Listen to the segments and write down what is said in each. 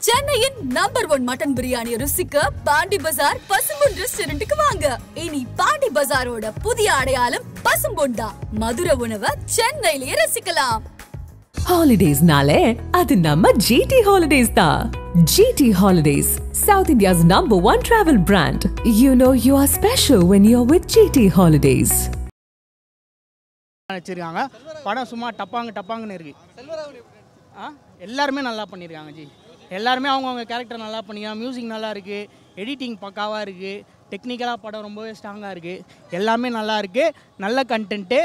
சென்னையின் number 1 mutton biryani ருசிக்க பாண்டி பஜார் பசும்பொன் ரெஸ்டாரண்ட்டுக்கு வாங்க. இனி பாண்டி பஜாரோட புதிய அடையாளம் பசும்பொன் தான். மதுரை உணவை சென்னையிலேயே ரசிக்கலாம். Holidays nale adu namma GT Holidays da. GT Holidays, South India's #1 travel brand. You know you are special when you're with GT Holidays. வச்சிருக்காங்க படம் சும்மா டப்பாங்கன்னு இருக்கு. எல்லாருமே நல்லா பண்ணியிருக்காங்க ஜி. எல்லாருமே அவங்கவுங்க கேரக்டர் நல்லா பண்ணியிருக்காங்க. மியூசிக் நல்லா இருக்குது, எடிட்டிங் பக்காவாக இருக்குது, டெக்னிக்கலாக படம் ரொம்பவே ஸ்ட்ராங்காக இருக்குது. எல்லாமே நல்லா இருக்குது. நல்ல கண்டென்ட்டு,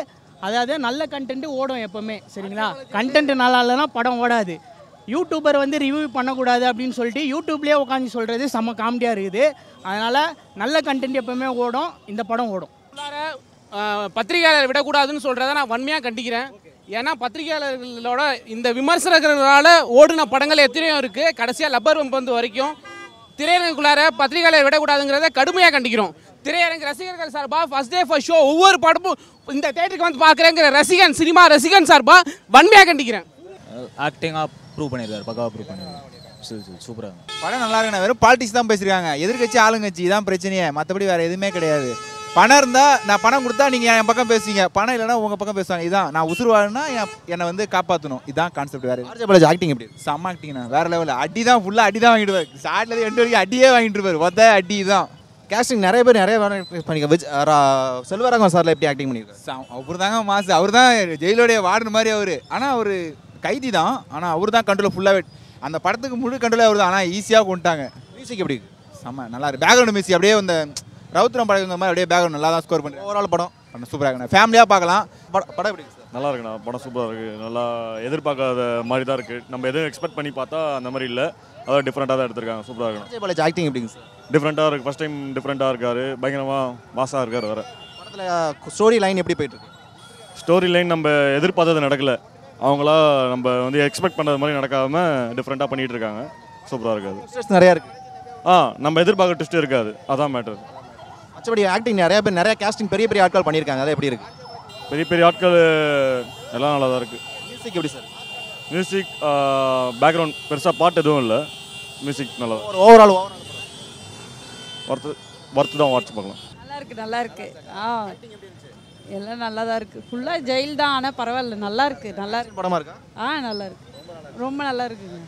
அதாவது நல்ல கண்டென்ட்டு ஓடும் எப்போவுமே. சரிங்களா? கண்டென்ட்டு நல்லா இல்லைன்னா படம் ஓடாது. யூடியூபர் வந்து ரிவ்யூ பண்ணக்கூடாது அப்படின்னு சொல்லிட்டு யூடியூப்லேயே உட்காந்து சொல்கிறது செம்ம காமெடியாக இருக்குது. அதனால் நல்ல கண்டென்ட் எப்போவுமே ஓடும். இந்த படம் ஓடும். பத்திரிகையாளர் விடக்கூடாதுன்னு சொல்கிறத நான் வன்மையாக கண்டிக்கிறேன். ஏன்னா பத்திரிகையாளர்களோட இந்த விமர்சகர்களால் ஓடின படங்கள் எத்தனையோ இருக்குது. கடைசியாக லப்பர் பந்து வரைக்கும் திரையரங்குக்குள்ளார பத்திரிகையாளர் விடக்கூடாதுங்கிறத கடுமையாக கண்டிக்கிறோம். திரையரங்கு ரசிகர்கள் சார்பாக ஃபர்ஸ்ட் டே ஃபர்ஸ்ட் ஷோ ஒவ்வொரு படமும் இந்த தேட்டருக்கு வந்து பார்க்குறேங்கிற ரசிகன் சினிமா ரசிகன் சார்பாக வன்மையாக கண்டிக்கிறேன். ஆக்டிங்காக ப்ரூவ் பண்ணியிருக்காரு, பக்காவாக ப்ரூவ் பண்ணியிருக்காரு. சூப்பராக படம் நல்லா இருக்குண்ணா. வெறும் பாலிடிக்ஸ் தான் பேசியிருக்காங்க. எதிர்கட்சி ஆளுங்கட்சி தான் பிரச்சனையே, மற்றபடி வேறு எதுவுமே கிடையாது. பணம் இருந்தால் நான் பணம் கொடுத்தா நீங்கள் என் பக்கம் பேசுவீங்க, பணம் இல்லைனா உங்கள் பக்கம் பேசுவாங்க. இதான் நான் உசுருவாருன்னா என்னை வந்து காப்பாற்றணும். இதுதான் கான்செப்ட். வேறு ஆர்ஜே பாலாஜி ஆக்டிங் எப்படி? செம்ம ஆக்டிங்ண்ணா, வேறு லெவலில். அடி தான் ஃபுல்லாக அடி தான் வாங்கிடுவார். ஸ்டார்ட்லேருந்து எண்டு வரைக்கும் அடியே வாங்கிட்டு இருப்பார். ஒத்த அடி தான். கேஸ்டிங் நிறைய பேர் பண்ணிக்க. செல்வராகவன் சாரில் எப்படி ஆக்டிங் பண்ணியிருக்காரு? அவர் தாங்க மாசு. அவர் தான் ஜெயிலோடைய வார்டு மாதிரி அவர். ஆனால் அவர் கைதி தான், ஆனால் அவர் தான் கண்ட்ரோல் ஃபுல்லாகவே. அந்த படத்துக்கு முழு கண்ட்ரோலே அவர் தான். ஆனால் ஈஸியாக கொண்டுட்டாங்க. மியூசிக் எப்படி? செம்ம நல்லா இருக்குது. பேக்ரவுண்ட் மியூசிக் அப்படியே இந்த ரவுத்ரம் படம் மாதிரி அப்படியே பேக்ரவுண்ட் நல்லா தான் ஸ்கோர் பண்ணி. ஓவரால் படம் சூப்பராக இருக்குண்ணா. ஃபேமிலியாக பார்க்கலாம். படம் எப்படி சார்? நல்லா இருக்குண்ணா. படம் சூப்பராக இருக்குது. நல்லா எதிர்பார்க்காத மாதிரி தான் இருக்குது. நம்ம எதுவும் எக்ஸ்பெக்ட் பண்ணி பார்த்தா அந்த மாதிரி இல்லை. அதாவது டிஃப்ரெண்ட்டாக தான் எடுத்திருக்காங்க. சூப்பராக இருக்குண்ணா. ஆர்ஜே பாலாஜி ஆக்டிங் எப்படிங்க சார்? டிஃப்ரெண்ட்டாக இருக்குது. ஃபஸ்ட் டைம் டிஃப்ரெண்ட்டாக இருக்கார். பயங்கரமாக மாசாக இருக்கார். வேறு படத்தில் ஸ்டோரி லைன் எப்படி போயிட்டுருக்கு? ஸ்டோரி லைன் நம்ம எதிர்பார்த்தது நடக்கலை. அவங்களா நம்ம வந்து எக்ஸ்பெக்ட் பண்ணுறது மாதிரி நடக்காமல் டிஃப்ரெண்ட்டாக பண்ணிகிட்டு இருக்காங்க. சூப்பராக இருக்காது. நிறையா இருக்குது. நம்ம எதிர்பார்க்க ட்விஸ்ட் இருக்காது. அதான் மேட்டர். மற்றபடி ஆக்டிங் நிறைய பேர் நிறைய கேஸ்டிங் பெரிய பெரிய ஆட்கள் பண்ணியிருக்காங்க. அது எப்படி இருக்குது? பெரிய பெரிய ஆட்கள் எல்லாம் நல்லா தான் இருக்குது. மியூசிக் எப்படி சார்? மியூசிக் பேக்ரவுண்ட் பெருசாக பாட்டு எதுவும் இல்லை. மியூசிக் நல்லா தான். ஓவரால் ஒர்த்து தான் வாட்ச் பார்க்கலாம். நல்லா இருக்கு. எல்லாம் நல்லா தான் இருக்குது. ஃபுல்லாக ஜெயில் தான், ஆனால் பரவாயில்ல, நல்லா இருக்குது. நல்லா இருக்கு. படமாக இருக்கா? நல்லா இருக்கு. ரொம்ப நல்லா இருக்குங்க.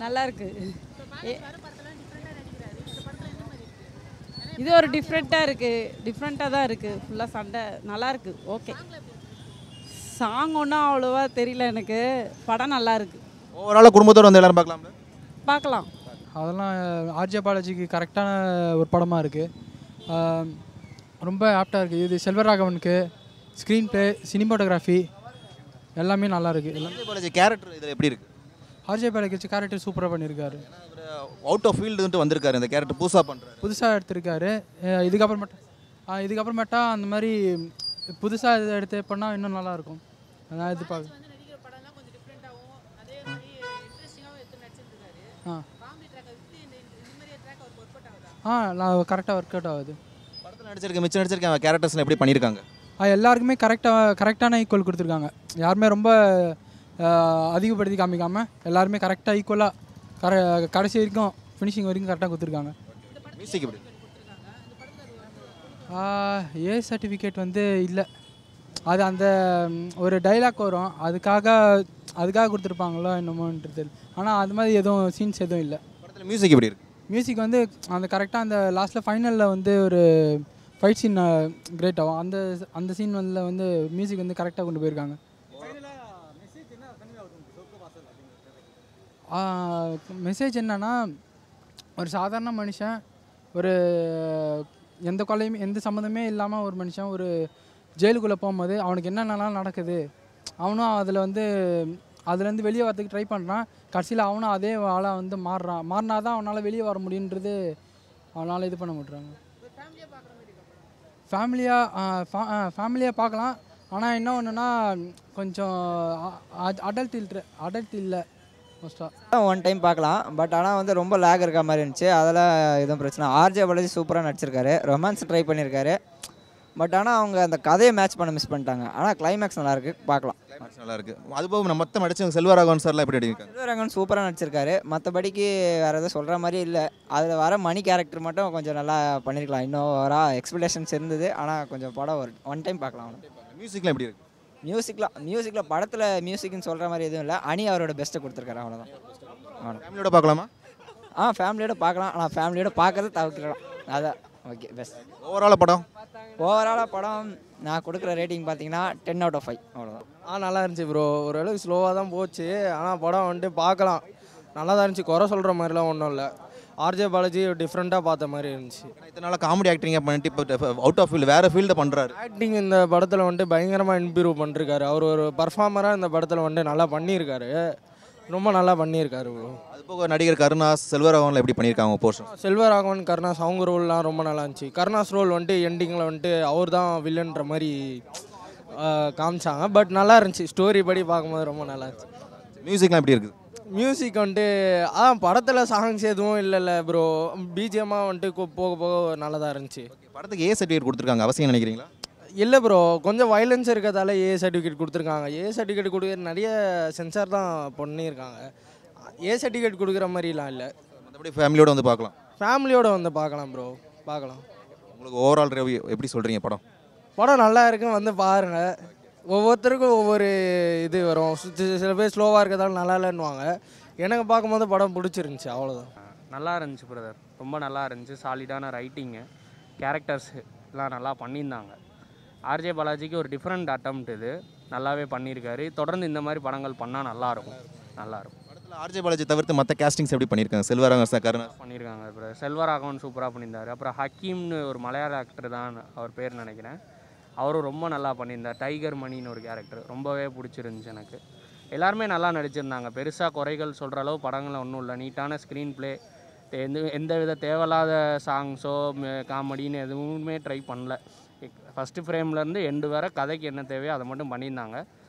நல்லா இருக்கு. இது ஒரு டிஃப்ரெண்ட்டாக இருக்குது. டிஃப்ரெண்ட்டாக தான் இருக்குது. ஃபுல்லாக சண்டை நல்லா இருக்குது. ஓகே. சாங் ஒன்றும் அவ்வளோவா தெரியல எனக்கு. படம் நல்லா இருக்குது. ஓவரால் குடும்பத்தோடு வந்து எல்லோரும் பார்க்கலாம். அதெல்லாம் ஆர்ஜே பாலாஜிக்கு கரெக்டான ஒரு படமாக இருக்குது. ரொம்ப ஆப்டாக இருக்குது. இது செல்வராகவனுக்கு ஸ்க்ரீன் ப்ளே, சினிமாட்டோகிராஃபி எல்லாமே நல்லா இருக்குது. ஆர்ஜே பாலாஜி கேரக்டர் இதில் எப்படி இருக்குது? ஆர்ஜே பாலாஜி கேரக்டர் சூப்பராக பண்ணியிருக்காரு. அவுட் ஆஃப் ஃபீல்டு வந்திருக்காரு. இந்த கேரக்டர் புதுசாக எடுத்திருக்காரு. இதுக்கப்புறமேட்டா அந்த மாதிரி புதுசாக எடுத்து பண்ணால் இன்னும் நல்லாயிருக்கும். நான் எதிர்பார்க்குறேன். நான் கரெக்டாக ஒர்க் அவுட் ஆகுது. படத்தில் நடிச்சிருக்கேன் கேரக்டர்ஸ்லாம் எப்படி பண்ணியிருக்காங்க? எல்லாருக்குமே கரெக்டான ஈக்குவல் கொடுத்துருக்காங்க. யாருமே ரொம்ப அதிகப்படுத்தி காமிக்காமல் எல்லாருமே கரெக்டாக ஈக்குவலாக கடைசி வரைக்கும் ஃபினிஷிங் வரைக்கும் கரெக்டாக கொடுத்துருக்காங்க. மியூசிக் எப்படி? ஏ சர்டிஃபிகேட் இல்லை. அது அந்த ஒரு டைலாக் வரும், அதுக்காக கொடுத்துருப்பாங்களோ என்னமோன்றது. ஆனால் அது மாதிரி எதுவும் சீன்ஸ் எதுவும் இல்லை. படத்தில் மியூசிக் எப்படி இருக்குது? மியூசிக் அந்த கரெக்டாக அந்த லாஸ்ட்டில் ஃபைனலில் ஒரு ஃபைட் சீன் கிரேட் ஆகும். அந்த சீன் மியூசிக் கரெக்டாக கொண்டு போயிருக்காங்க. மெசேஜ் என்னன்னா, ஒரு சாதாரண மனுஷன் ஒரு எந்த கொலையுமே எந்த சம்மந்தமே இல்லாமல் ஒரு மனுஷன் ஒரு ஜெயிலுக்குள்ளே போகும்போது அவனுக்கு என்னென்னலாம் நடக்குது, அவனும் அதுலேருந்து வெளியே வரதுக்கு ட்ரை பண்ணுறான். கடைசியில் அவனும் அதே ஆளாக மாறினா தான் அவனால் வெளியே வர முடியுன்றது அவனால் இது பண்ண மாட்டுறாங்க. ஃபேமிலியாக பார்க்கலாம். ஆனால் என்ன ஒன்றுனா கொஞ்சம் அடல்ட் இல்லை மோஸ்ட்டாக. ஒன் டைம் பார்க்கலாம். பட் ஆனால் ரொம்ப லேக் இருக்க மாதிரி இருந்துச்சு. அதெல்லாம் எதுவும் பிரச்சனை. ஆர்ஜே பாலாஜி சூப்பராக நடிச்சிருக்காரு. ரொமான்ஸ் ட்ரை பண்ணியிருக்காரு. பட் ஆனால் அவங்க அந்த கதையை மேட்ச் பண்ண மிஸ் பண்ணிட்டாங்க. ஆனால் கிளைமேக்ஸ் நல்லாயிருக்கு, பார்க்கலாம். கிளைமேக்ஸ் நல்லா இருக்கு. அதுபோக மொத்தம் நடிச்சவங்க செல்வராகவன் சார்லாம் எப்படி நடிச்சிருக்காங்க? செல்வராகவன் சூப்பராக நடிச்சிருக்காரு. மற்றபடிக்கு வேறு எதுவும் சொல்கிற மாதிரி இல்லை. அதில் வர மணி கேரக்டர் மட்டும் கொஞ்சம் நல்லா பண்ணியிருக்கலாம். இன்னும் வர எக்ஸ்பெக்டேஷன்ஸ் இருந்தது. ஆனால் கொஞ்சம் படம் ஒரு ஒன் டைம் பார்க்கலாம். மியூசிக்லாம் எப்படி இருக்கு? மியூசிக்கில் படத்தில் மியூசிக்னு சொல்கிற மாதிரி எதுவும் இல்லை. அனி அவரோட பெஸ்ட்டை கொடுத்துருக்காரு, அவ்வளோதான். ஃபேமிலியோட பார்க்கலாமா? ஃபேமிலியோட பார்க்கலாம். ஆனால் ஃபேமிலியோட பார்க்கறது தவிர்க்கலாம். அதான் ஓகே பெஸ்ட். ஓவராலாக படம் நான் கொடுக்குற ரேட்டிங் பார்த்தீங்கன்னா 10/5 அவ்வளோதான். நல்லா இருந்துச்சு ப்ரோ. ஓரளவுக்கு ஸ்லோவாக தான் போச்சு. ஆனால் படம் வந்துட்டு பார்க்கலாம், நல்லா தான் இருந்துச்சு. குறை சொல்கிற மாதிரிலாம் ஒன்றும் இல்லை. ஆர்ஜே பாலாஜி டிஃப்ரெண்ட்டாக பார்த்த மாதிரி இருந்துச்சு. இதனால காமெடி ஆக்டிங்காக பண்ணிட்டு இப்போ அவுட் ஆஃப் ஃபீல்டு வேறு ஃபீல்டு பண்ணுறாரு. ஆக்டிங் இந்த படத்தில் வந்துட்டு பயங்கரமாக இம்ப்ரூவ் பண்ணிருக்காரு. அவர் ஒரு பர்ஃபார்மராக இந்த படத்தில் வந்துட்டு நல்லா பண்ணியிருக்காரு. ரொம்ப நல்லா பண்ணியிருக்காரு ப்ரோ. அது போக நடிகர் கருணாஸ், செல்வராகவனில் எப்படி பண்ணியிருக்காங்க போர்ஷன்? செல்வராகவன், கருணாஸ் அவங்க ரோல்லாம் ரொம்ப நல்லா இருந்துச்சு. கருணாஸ் ரோல் வந்துட்டு எண்டிங்கில் வந்துட்டு அவர் தான் வில்லன்ற மாதிரி காமிச்சாங்க. பட் நல்லா இருந்துச்சு. ஸ்டோரி படி பார்க்கும்போது ரொம்ப நல்லா இருந்துச்சு. மியூசிக்லாம் எப்படி இருக்குது? மியூசிக் வந்துட்டு படத்தில் சாங்ஸ் எதுவும் இல்லைல்ல ப்ரோ. பிஜிஎம்மாக வந்துட்டு போக போக நல்லதாக இருந்துச்சு. படத்துக்கு ஏ சர்டிஃபிகேட் கொடுத்துருக்காங்க, அவசியம் நினைக்கிறீங்களா? இல்லை ப்ரோ, கொஞ்சம் வயலன்ஸ் இருக்கிறதால ஏ சர்டிஃபிகேட் கொடுத்துருக்காங்க. ஏ சர்டிஃபிகேட் கொடுக்குற நிறைய சென்சார் தான் பண்ணியிருக்காங்க. ஏ சர்டிஃபிகேட் கொடுக்குற மாதிரிலாம் இல்லை. மற்றபடி ஃபேமிலியோட வந்து பார்க்கலாம். ஃபேமிலியோட வந்து பார்க்கலாம் ப்ரோ, பார்க்கலாம். உங்களுக்கு ஓவரால் ரிவ்யூ எப்படி சொல்கிறீங்க? படம் நல்லா இருக்குன்னு வந்து பாருங்கள். ஒவ்வொருத்தருக்கும் ஒவ்வொரு இது வரும். சில பேர் ஸ்லோவாக இருக்கிறதால நல்லா இல்லைன்னுவாங்க. எனக்கு பார்க்கும்போது படம் பிடிச்சிருந்துச்சி, அவ்வளோதான். நல்லா இருந்துச்சு பிரதர், ரொம்ப நல்லா இருந்துச்சு. சாலிடான ரைட்டிங்கு, கேரக்டர்ஸ் எல்லாம் நல்லா பண்ணியிருந்தாங்க. ஆர்ஜே பாலாஜிக்கு ஒரு டிஃப்ரெண்ட் அட்டம்ப்ட் இது, நல்லாவே பண்ணியிருக்காரு. தொடர்ந்து இந்த மாதிரி படங்கள் பண்ணால் நல்லாயிருக்கும். படத்தில் ஆர்ஜே பாலாஜி தவிர்த்து மற்ற கேஸ்டிங்ஸ் எப்படி பண்ணியிருக்காங்க? செல்வராகவன், கருணாஸ் பண்ணியிருக்காங்க பிரதர். செல்வராகவன் சூப்பராக பண்ணியிருந்தார். அப்புறம் ஹக்கீம்னு ஒரு மலையாள ஆக்டர் தான் அவர் பேர் நினைக்கிறேன், அவரும் ரொம்ப நல்லா பண்ணியிருந்தார். டைகர் மணின்னு ஒரு கேரக்டர் ரொம்பவே பிடிச்சிருந்துச்சு எனக்கு. எல்லாருமே நல்லா நடிச்சிருந்தாங்க. பெருசாக குறைகள் சொல்கிற அளவு படங்கள் ஒன்றும் இல்லை. நீட்டான ஸ்க்ரீன் ப்ளே, எந்த வித தேவையில்லாத சாங்ஸோ காமெடின்னு எதுவுமே ட்ரை பண்ணல. ஃபஸ்ட்டு ஃப்ரேம்லேருந்து எண்டு வர கதைக்கு என்ன தேவையோ அதை மட்டும் பண்ணியிருந்தாங்க.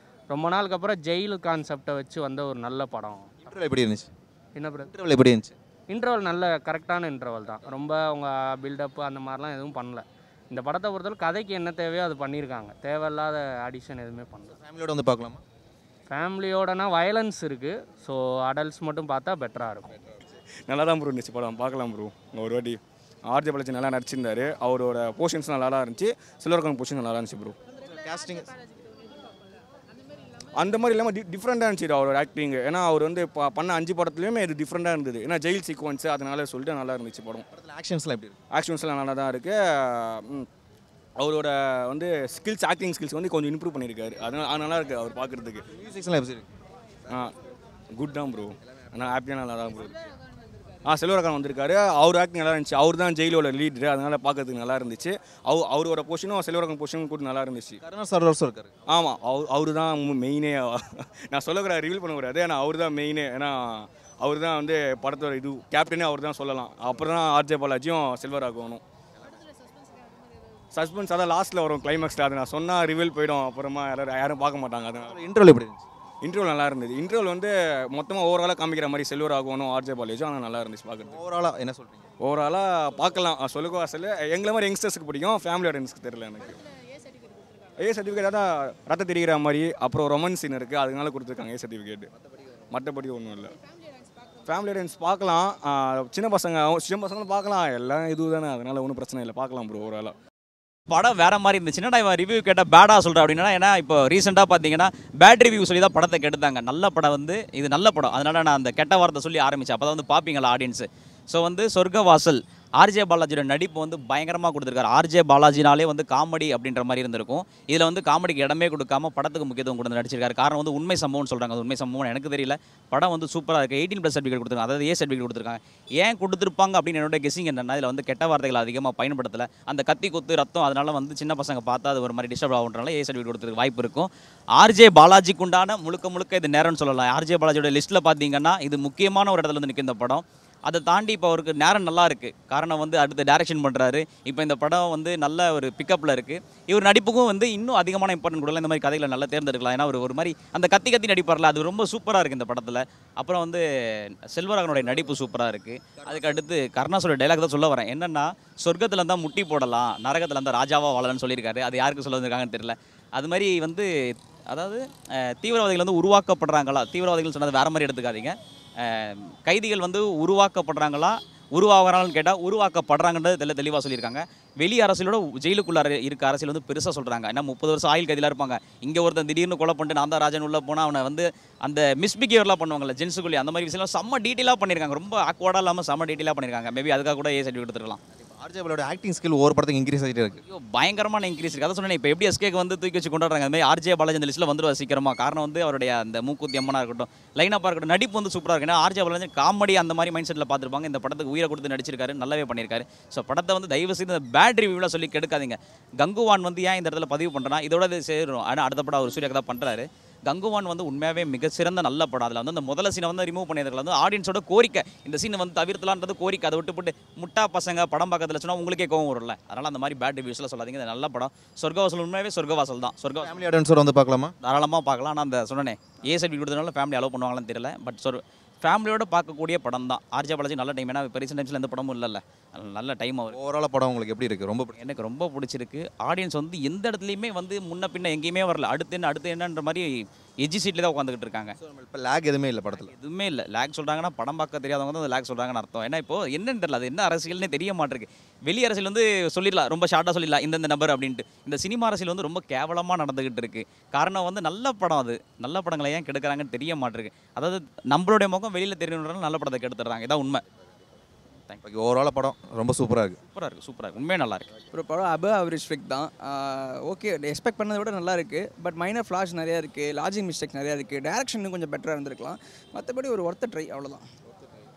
ரொம்ப நாளுக்கு அப்புறம் ஜெயில் கான்செப்டை வச்சு வந்த ஒரு நல்ல படம். எப்படி இருந்துச்சு? என்ன பிரதர்? இன்டர்வல் எப்படி இருந்துச்சு? இன்டர்வல் நல்ல கரெக்டான இன்டர்வல் தான். ரொம்ப அவங்க பில்டப்பு அந்த மாதிரிலாம் எதுவும் பண்ணல. இந்த படத்தை பொறுத்தவரை கதைக்கு என்ன தேவையோ அது பண்ணியிருக்காங்க. தேவையில்லாத ஆடிஷன் எதுவுமே பண்ணல. ஃபேமிலியோட வந்து பார்க்கலாமா? ஃபேமிலியோடனா வயலன்ஸ் இருக்குது. ஸோ அடல்ட்ஸ் மட்டும் பார்த்தா பெட்டராக இருக்கும். நல்லா தான் ப்ரோ இருந்துச்சு படம், பார்க்கலாம் ப்ரோ. ஒரு வாட்டி ஆர்ஜே பாலாஜி நல்லா நடிச்சிருந்தார். அவரோட போர்ஷன்ஸ் நல்லா இருந்துச்சு. செல்வராகவன் போர்ஷன் நல்லா இருந்துச்சு ப்ரோ. கேஸ்டிங் அந்த மாதிரி இல்லாமல் டிஃப்ரெண்ட்டாக இருந்துச்சு அவரோட ஆக்டிங். ஏன்னா அவர் வந்து பண்ண 5 படத்துலையுமே இது டிஃப்ரெண்ட்டாக இருந்தது. ஏன்னா ஜெயில் சீக்வன்ஸு அதனால சொல்லிட்டு நல்லா இருந்துச்சு படம். ஆக்ஷன்ஸ்லாம் எப்படி இருக்குது? ஆக்ஷன்ஸ்லாம் நல்லா தான் இருக்குது. அவரோட வந்து ஸ்கில்ஸ், ஆக்டிங் ஸ்கில்ஸ் வந்து கொஞ்சம் இம்ப்ரூவ் பண்ணியிருக்காரு. அது நல்லா இருக்குது அவர் பார்க்குறதுக்கு. மியூசிக்ஸ்லாம் எப்படி இருக்குது? குட் தான் ப்ரோ. ஆனால் ஹாப்பியாக நல்லா தான் ப்ரோ. செல்வராகவன் வந்திருக்காரு. அவர் ஆக்டிங் நல்லா இருந்துச்சு. அவர் தான் ஜெயிலோட லீடரு, அதனால் பார்க்கறதுக்கு நல்லா இருந்துச்சு. அவரோட போர்ஷனும் செல்வராகவன் போர்ஷனும் கூட நல்லா இருந்துச்சு. கருணாஸ் சார் இருக்காரு. ஆமாம், அவர் தான் மெயினே. நான் சொல்லக்கூடாது, ரிவீல் பண்ணக்கூடாது. ஆனால் அவர் தான் மெயினே. ஏன்னா அவர் தான் வந்து படத்தோட இது கேப்டனே அவர் தான் சொல்லலாம். அப்புறம் தான் ஆர்ஜே பாலாஜியும் செல்வராகவனும். சஸ்பென்ஸ் அதான் லாஸ்ட்டில் வரும், கிளைமேக்ஸில். அது நான் சொன்னால் ரிவீல் போயிடும். அப்புறமா யாரும் பார்க்க மாட்டாங்க. அதனால் இன்டர்வல் எப்படி இருந்துச்சு? இன்டர்வல் நல்லா இருந்தது. இன்டர்வல் வந்து மொத்தமாக ஓவராலாக காமிக்கிற மாதிரி செல்வராகவனும் ஆர்ஜே பாலாஜியும் ஆனால் நல்லா இருந்துச்சு பார்க்குறது. ஓவராலாக என்ன சொல்கிறீங்க? ஓவராலாக பார்க்கலாம். சொல்லுங்க வாசல் எங்களை மாதிரி யங்ஸ்டர்ஸுக்கு பிடிக்கும், ஃபேமிலியோட யங்ஸ்க்கு தெரியல எனக்கு. ஏ சர்டிஃபிகேட் தான் ரத்த தெரிகிற மாதிரி. அப்புறம் ரொமான்ஸ் சீன் இருக்குது, அதனால கொடுத்துருக்காங்க ஏ சர்டிஃபிகேட். மற்றபடி ஒன்றும் இல்லை. ஃபேமிலி டான்ஸ் பார்க்கலாம். சின்ன பசங்களும் பார்க்கலாம். எல்லாம் இது தானே, அதனால் ஒன்றும் பிரச்சனை இல்லை, பார்க்கலாம் ப்ரோ. ஓவராலாக படம் வேறு மாதிரி இருந்துச்சுன்னா நான் இவன் ரிவ்யூ கேட்டால் பேடாக சொல்கிறேன் அப்படின்னா. ஏன்னா இப்போ ரீசெண்டாக பார்த்தீங்கன்னா பேட் ரிவ்யூ சொல்லி தான் படத்தை கெடுத்தாங்க. நல்ல படம் வந்து இது நல்ல படம், அதனால் நான் அந்த கெட்ட வார்த்தை சொல்லி ஆரம்பித்தேன். அப்போ தான் வந்து பார்ப்பீங்களா ஆடியன்ஸு. ஸோ வந்து சொர்க்கவாசல் ஆர்ஜே பாலாஜியோட நடிப்பு வந்து பயங்கரமாக கொடுத்துருக்காரு. ஆர்ஜே பாலாஜினாலே வந்து காமெடி அப்படின்ற மாதிரி இருந்திருக்கும். இதில் வந்து காமெடிக்கு இடமே கொடுக்காம படத்துக்கு முக்கியத்துவம் கொடுத்து நடிச்சிருக்காரு. காரணம் வந்து உண்மை சம்பவம்னு சொல்கிறாங்க. அது உண்மை சம்பவம் எனக்கு தெரியல. படம் வந்து சூப்பராக இருக்குது. 18+ சர்டிஃபிகேட் கொடுத்துருக்காங்க, அதாவது ஏ சர்டிஃபிகேட் கொடுத்துருக்காங்க. ஏன் கொடுத்துருப்பாங்க அப்படின்னு என்னோட கெஸிங் என்னென்னா, இதில் வந்து கெட்ட வார்த்தைகள் அதிகமாக பயன்படுத்தலை. அந்த கத்தி கொத்து ரத்தம் அதனால வந்து சின்ன பசங்க பார்த்தா அது ஒரு மாதிரி டிஸ்டர்ப் ஆகுன்றனால ஏ சர்டிஃபிகேட் கொடுத்துருக்கு வாய்ப்பு இருக்கும். ஆர்ஜே பாலாஜிக்குண்டான முழுக்க இது நேரம்னு சொல்லலாம். ஆர்ஜே பாலாஜியோட லிஸ்ட்டில் பார்த்தீங்கன்னா இது முக்கியமான ஒரு இடத்துல வந்து நிற்கும் இந்த படம். அதை தாண்டி இப்போ அவருக்கு நேரம் நல்லா இருக்குது. காரணம் வந்து அடுத்த டைரக்ஷன் பண்ணுறாரு. இப்போ இந்த படம் வந்து நல்ல ஒரு பிக்கப்பில் இருக்குது. இவர் நடிப்புக்கும் வந்து இன்னும் அதிகமான இம்பார்ட்டன்ட் கொடுக்கலாம். இந்த மாதிரி கதைகளை நல்லா தேர்ந்தெடுக்கலாம். ஏன்னா ஒரு மாதிரி அந்த கத்தி நடிப்பார்ல, அது ரொம்ப சூப்பராக இருக்குது இந்த படத்தில். அப்புறம் வந்து செல்வராகவனுடைய நடிப்பு சூப்பராக இருக்குது. அதுக்கு அடுத்து கருணாஸோட டைலாக் தான் சொல்ல வரேன். என்னென்னா, சொர்க்கத்தில் இருந்தால் முட்டி போடலாம், நரகத்தில் இருந்தால் ராஜாவாக வாழலாம்னு சொல்லியிருக்காரு. அது யாருக்கு சொல்ல வந்திருக்காங்கன்னு தெரியல. அது மாதிரி வந்து அதாவது தீவிரவாதிகள் வந்து உருவாக்கப்படுறாங்களா, தீவிரவாதிகள் சொன்னது வேறு மாதிரி எடுத்துக்காதீங்க. கைதிகள் வந்து உருவாக்கப்படுறாங்களா உருவாகிறாங்கன்னு கேட்டால் உருவாக்கப்படுறாங்கன்றது தெளிவாக சொல்லியிருக்காங்க. வெளி அரசியலோட ஜெயிலுக்குள்ளார இருக்க அரசியல் வந்து பெருசாக சொல்கிறாங்க. ஏன்னா 30 வருஷம் ஆயுள் கைதிலாம் இருப்பாங்க. இங்கே ஒருத்தன் திடீர்னு கொலை பண்ணிட்டு நான் தான் ராஜன் உள்ளே போனால் அவனை வந்து அந்த மிஸ்பிஹேவியர்லாம் பண்ணுவாங்கல்ல ஜென்ஸுக்குள்ளே, அந்த மாதிரி விஷயம்லாம் செம்ம டீட்டெயிலாக பண்ணியிருக்காங்க. ரொம்ப ஆக்வர்டாக இல்லாமல் செம்ம டீட்டெயிலாக பண்ணியிருக்காங்க. மேபி அதுக்காக கூட ஏ சர்டிஃபிகேட் எடுத்துக்கலாம். ஆர்ஜே பாலாவோட ஆக்டிங் ஸ்கில் ஒவ்வொரு படத்துக்கு இன்க்ரீஸ் ஆகிட்டே இருக்குது. ஐயோ பயங்கரமான இன்க்ரீஸ் இருக்குது. அதை சொன்னேன். இப்போ எப்படி எஸ்கேக்கு வந்து தூக்கி வச்சு கொண்டாடுறாங்க, அதுமாதிரி ஆர்ஜே பாலாஜி அந்த லிஸ்ட்டில் வந்துடுவார் சீக்கிரமாக. காரணம் வந்து அவருடைய அந்த மூக்குத்தி அம்மனாக இருக்கட்டும், லைனாக இருக்கட்டும், நடிப்பு வந்து சூப்பராக இருக்குது. ஏன்னா ஆர்ஜே பாலாஜி காமெடி அந்த மாதிரி மைண்ட் செட்டில் பார்த்துருப்பாங்க. இந்த படத்துக்கு உயிரை கொடுத்து நடிச்சிருக்காரு, நல்லாவே பண்ணியிருக்காரு. ஸோ படத்தை வந்து தயவு செய்து இந்த பேட் ரிவ்யூவில் சொல்லி கெடுக்காதீங்க. கங்குவான் வந்து ஏன் இந்த இடத்துல பதிவு பண்ணுறேன்னா, இதோட இது சேரும். ஆனால் அடுத்த படம் அவர் சூர்யாக்கு தான் பண்ணுறாரு. கங்குவான் வந்து உண்மையாகவே மிகச்சிறந்த நல்ல படம். அதில் வந்து அந்த முதல்ல சீனை வந்து ரிமூவ் பண்ணியதுல வந்து ஆடியன்ஸோட கோரிக்கை, இந்த சீனை வந்து தவிர்த்தலான்றது கோரிக்கை. அதை விட்டு போட்டு முட்டா பசங்க படம் பார்க்கறதுல சொன்னால் உங்களுக்கே கோவம் வரும்ல. அதனால் அந்த மாதிரி பேட் ரிவ்யூஸ்லாம் சொல்லாதீங்க. இது நல்ல படம். சொர்க்கவாசல் உண்மையாகவே சொர்க்கவாசல் தான். ஃபேமிலி ஆடியன்ஸோட வந்து பார்க்கலாமா? தாராளமாக பார்க்கலாம். ஆனால் அந்த சொன்னேன் ஏ சர்டிஃபிகேட் கொடுத்தனால ஃபேமிலி அலோவ் பண்ணுவாங்களான்னு தெரியல. பட் ஃபேமிலியோட பார்க்கக்கூடிய படம் தான். ஆர்ஜே பாலாஜி நல்ல டைம். ஏன்னா இப்போ ரீசெண்ட் டைம்ஸில் எந்த படமும் இல்லைல்ல, நல்ல டைம். அவர் ஓவரால் படம் உங்களுக்கு எப்படி இருக்குது? ரொம்ப எனக்கு ரொம்ப பிடிச்சிருக்கு. ஆடியன்ஸ் வந்து எந்த இடத்துலையுமே வந்து முன்ன பின்ன எங்கேயுமே வரல. அடுத்து என்னன்ற மாதிரி எஜ்ஜி சீட்டில் தான் உட்காந்துக்கிட்டு இருக்காங்க. இப்போ லேக் எதுவுமே இல்லை படத்தில். எதுவுமே இல்லை. லேக் சொல்கிறாங்கன்னா படம் பார்க்க தெரியாதவங்க தான் லேக் சொல்கிறாங்கன்னு அர்த்தம். ஏன்னா இப்போ என்னன்னு தெரியல, அது என்ன அரசியல்னே தெரிய மாட்டிருக்கு. வெளி அரசியல் வந்து சொல்லிடலாம், ரொம்ப ஷார்ட்டாக சொல்லிடலாம் இந்த நபர் அப்படின்ட்டு. இந்த சினிமா அரசியல் வந்து ரொம்ப கேவலமாக நடந்துக்கிட்டு இருக்குது. காரணம் வந்து நல்ல படம், அது நல்ல படங்களை ஏன் கெடுக்கிறாங்கன்னு தெரிய மாட்டிருக்கு. அதாவது நம்மளுடைய முகம் வெளியில் தெரியணுன்றாலும் நல்ல படத்தை கெடுத்துடுறாங்க. இதான் உண்மை. தேங்க்யூ. ஓவரால் படம் ரொம்ப சூப்பராக இருக்குது. சூப்பராக இருக்குது. உண்மையாக நல்லா இருக்குது. ஒரு படம் அபவ் ஆவரேஜ் ஃபிக் தான். ஓகே, எக்ஸ்பெக்ட் பண்ணதை விட நல்லா இருக்குது. பட் மைனர் ஃப்ளாஷ் நிறையா இருக்குது, லாஜிக் மிஸ்டேக்ஸ் நிறையா இருக்குது, டேரக்ஷன் கொஞ்சம் பெட்டராக இருந்திருக்கலாம். மற்றபடி ஒரு ஒர்த்த ட்ரை, அவ்வளோதான்.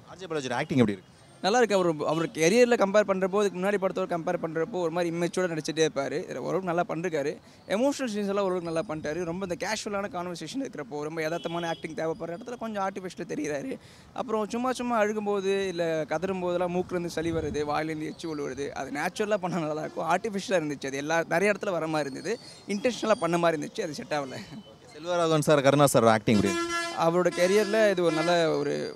ஆர்ஜே பாலாஜி ஆக்டிங் எப்படி இருக்குது? நல்லா இருக்குது. அவர் கெரியரில் கம்பேர் பண்ணுறப்போ, இதுக்கு முன்னாடி படத்தோடு கம்பேர் பண்ணுறப்போ ஒரு மாதிரி இமேஜோடு நடிச்சிட்டே இருப்பார். இதில் ஓரளவுக்கு நல்லா பண்ணிருக்காரு. எமோஷனல் சீன்ஸ் எல்லாம் ஓரளவுக்கு நல்லா பண்ணிட்டாரு. ரொம்ப இந்த கேஷுவலான கான்வர்சேஷன் இருக்கிறப்போ, ரொம்ப யதார்த்தமான ஆக்டிங் தேவைப்படுற இடத்துல கொஞ்சம் ஆர்டிஃபிஷியல் தெரிகிறாரு. அப்புறம் சும்மா அழுகும்போது இல்லை கதறும் போதெல்லாம் மூக்குலேருந்து சளி வருது, வாயிலேருந்து எச்சி விழுவுறது, அது நேச்சுரலாக பண்ண நல்லாயிருக்கும். ஆர்டிஃபிஷியலாக இருந்துச்சு. அது நிறைய இடத்துல வர மாதிரி இருந்தது. இன்டென்ஷனலாக பண்ண மாதிரி இருந்துச்சு. அது செட் ஆகலை. Selvaraghavan sir, Karunas sir acting எப்படி? அவரோட கெரியரில் இது ஒரு நல்ல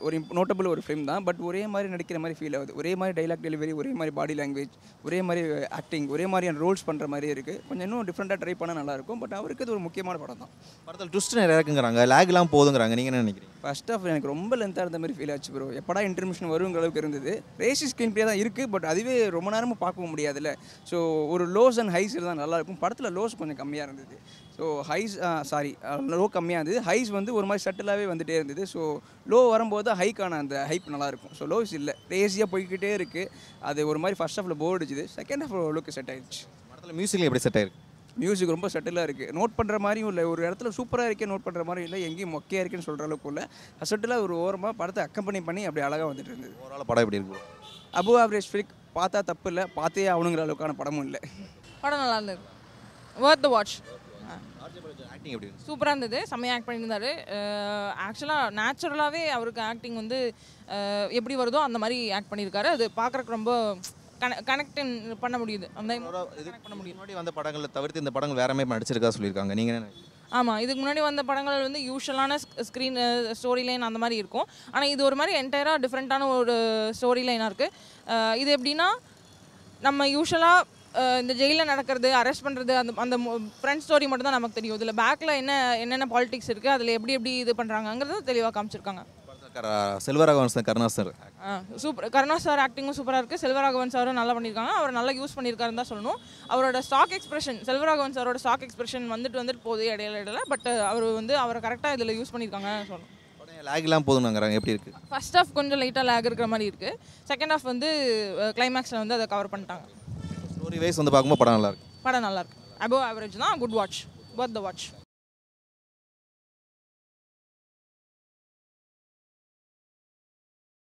ஒரு நோட்டபிள் ஒரு ஃபிலிம் தான். பட் ஒரே மாதிரி நடிக்கிற மாதிரி ஃபீல் ஆகுது. ஒரே மாதிரி டைலாக் டெலிவரி, ஒரே மாதிரி பாடி லாங்குவேஜ், ஒரே மாதிரி ஆக்டிங், ஒரே மாதிரியான ரோல்ஸ் பண்ணுற மாதிரி இருக்குது. கொஞ்சம் இன்னும் டிஃப்ரெண்ட்டாக ட்ரை பண்ணால் நல்லாயிருக்கும். பட் அவருக்கு இது ஒரு முக்கியமான படம் தான். படத்தில் ட்விஸ்ட் நிறையா இருக்குங்கிறாங்க, லேக்லாம் போதுங்கிறாங்க. நீங்கள் என்ன நினைக்கிறீங்க? ஃபர்ஸ்ட் ஆஃப் எனக்கு ரொம்ப லென்த்தாக இருந்த மாதிரி ஃபீல் ஆச்சு ப்ரோ. எப்படா இன்டர்மிஷன் வருங்கிற அளவுக்கு இருந்தது. ரேசி ஸ்க்ரீன் ப்ளே தான் இருக்குது. பட் அதுவே ரொம்ப நேரமும் பார்க்க முடியாதுல்ல. ஸோ ஒரு லோஸ் அண்ட் ஹைஸ் தான் நல்லாயிருக்கும். படத்தில் லோஸ் கொஞ்சம் கம்மியாக இருந்தது. ஸோ ஹைஸ் லோ கம்மியாக இருந்தது. ஹைஸ் வந்து ஒரு மாதிரி சட்டிலாகவே வந்துகிட்டே இருந்தது. ஸோ லோ வரும்போது ஹைக்கான அந்த ஹைப் நல்லாயிருக்கும். ஸோ லோஸ் இல்லை, ரேஸியாக போய்கிட்டே இருக்குது. அது ஒரு மாதிரி ஃபர்ஸ்ட் ஹாஃபில் போர் அடிச்சுது. செகண்ட் ஹாஃப் ஓரளவுக்கு செட் ஆகிடுச்சு. படத்தில் மியூசிக்கில் எப்படி செட் ஆயிருக்கு? மியூசிக் ரொம்ப செட்டிலாக இருக்குது. நோட் பண்ணுற மாதிரியும் இல்லை, ஒரு இடத்துல சூப்பராக இருக்கே நோட் பண்ணுற மாதிரியும் இல்லை, எங்கேயும் மொக்கையாக இருக்குன்னு சொல்கிற அளவுக்கு இல்லை. செட்டிலாக ஒரு ஓரமாக படத்தை அக்கம்பெனி பண்ணி அப்படி அழகாக வந்துட்டு இருந்தது. ஓவரால் படம் எப்படி இருக்கு? அபவ் ஆவரேஜ் ஃபிலிக், பார்த்தா தப்பு இல்லை, பார்த்தே ஆகணுங்கிற அளவுக்கான படமும் இல்லை. படம் நல்லா இருந்தது. வொர்த் தி வாட்ச். ஆக்டிங் எப்படி? சூப்பராக இருந்தது. செம்மையாக ஆக்ட் பண்ணியிருந்தாரு. ஆக்சுவலாக நேச்சுரலாகவே அவருக்கு ஆக்டிங் வந்து எப்படி வருதோ அந்த மாதிரி ஆக்ட் பண்ணியிருக்காரு. அது பார்க்குறக்கு ரொம்ப கனெக்ட் பண்ண முடியுது. அந்த பண்ண முடியும். முன்னாடி வந்த படங்களை தவிர்த்து இந்த படங்கள் வேற மாதிரி நடிச்சிருக்கா சொல்லியிருக்காங்க. நீங்கள் என்ன? ஆமாம், இதுக்கு முன்னாடி வந்த படங்கள் வந்து யூஷுவலான ஸ்க்ரீன் ஸ்டோரி லைன் அந்த மாதிரி இருக்கும். ஆனால் இது ஒரு மாதிரி என்டையராக டிஃப்ரெண்ட்டான ஒரு ஸ்டோரி லைனாக இருக்குது. இது எப்படின்னா, நம்ம யூஷுவலாக இந்த ஜெயிலில் நடக்கிறது, அரெஸ்ட் பண்ணுறது, அந்த ஃப்ரண்ட் ஸ்டோரி மட்டும் தான் நமக்கு தெரியும். இதில் பேக்கில் என்னென்ன பாலிடிக்ஸ் இருக்குது, அதில் எப்படி இது பண்ணுறாங்கங்கிறத தெளிவாக காமிச்சிருக்காங்க. Selvaraghavan sir, Karunas sir super. Karunas sir ஆக்டிங்கும் சூப்பராக இருக்குது. செல்வராகவன் சாரும் நல்லா பண்ணியிருக்காங்க. அவர் நல்லா யூஸ் பண்ணியிருக்காருன்னு தான் சொல்லணும். அவரோட ஸ்டாக் எக்ஸ்பிரஷன், செல்வராகவன் சாரோட ஸ்டாக் எக்ஸ்பிரஷன் வந்துட்டு போகுது இடையில. பட் அவர் வந்து அவரை கரெக்டாக இதில் யூஸ் பண்ணியிருக்காங்க சொல்லணும். லேக்லாம் போதுங்கிறாங்க. எப்படி இருக்குது? ஃபர்ஸ்ட் ஹாஃப் கொஞ்சம் லைட்டாக லேக் இருக்கிற மாதிரி இருக்குது. செகண்ட் ஹாஃப் வந்து கிளைமேக்ஸில் வந்து அதை கவர் பண்ணிட்டாங்க. ஸ்டோரி வைஸ் வந்து பார்க்கும்போது படம் நல்லா இருக்கு. படம் நல்லா இருக்கு. அபவ் ஆவரேஜ் தான். Good watch. வொர்த் தி வாட்ச்.